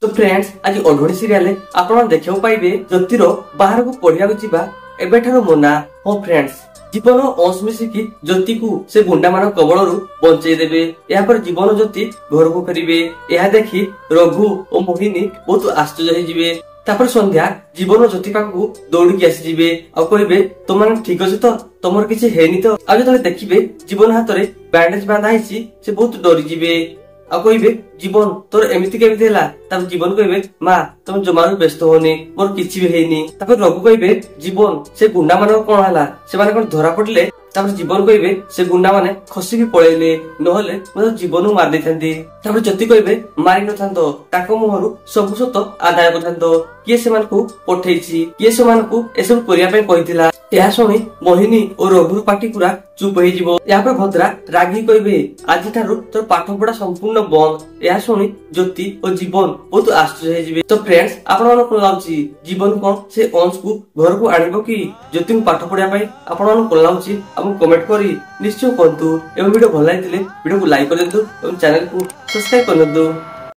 तो फ्रेंड्स आज ओढ़णी सीरियल आपण देखा पाइबे ज्योतिर बाहर को पढ़िया जीवा एबेठार मना। हाँ फ्रेंड्स जीवन अंश मिसिकी ज्योति को से गुंडा मान कबल बंचई देवे। यापर जीवन ज्योति घर को फेरिबे। यह देखी रघु और मोहिनी बहुत आश्चर्य होइजिबे। तापर संध्या जीवन ज्योति पाखु दौड़िकी आसीजिबे आ कहबे तुम माने ठीक अछि तो तुमर किछि हेनी तो। आ जतले देखिबे जीवन हाथ रे बैंडेज बांधा आइछि से बहुत डरी जिबे आ कहबे जीवन तोर एमिति केमिति हैला। तब जीवन कहबे मां तुम जमारू व्यस्त होनी मोर किछि भी हेनी। तापर रघु कहबे जीवन से गुंडा मान कोन हैला से माने कोन धरा पड़ले। तापर जीवन कहबे से गुंडा माने खसी भी पळेले नहले मते जीवन मार देथांती। तापर ज्योति कहबे मारि नथांतो ताको मुहरु सब सत आदाय करथांतो किए सेमान को पठेइछि किए सेमान को एसब करिया पे कहिथिला। यह शुणी मोहिनी और रघुर पाटी पूरा चुप हो जीवो। यहाँ पर भद्रा रागी कहबे आज ठारू तोर पाठ पढ़ा संपूर्ण बंद। यह शुणी ज्योति और जीवन बहुत आश्चर्य हो। तो फ्रेंड्स आपण मानक लाउची जीवन कोन से अंश को घर को आनिबो कि ज्योति को पाठ पढ़िया पई आपण मानक लाउची आपन कमेंट करी निश्चय करंतु। एवं वीडियो भल लागिले वीडियो को लाइक कर देंतु और चैनल को सब्सक्राइब कर देंतु।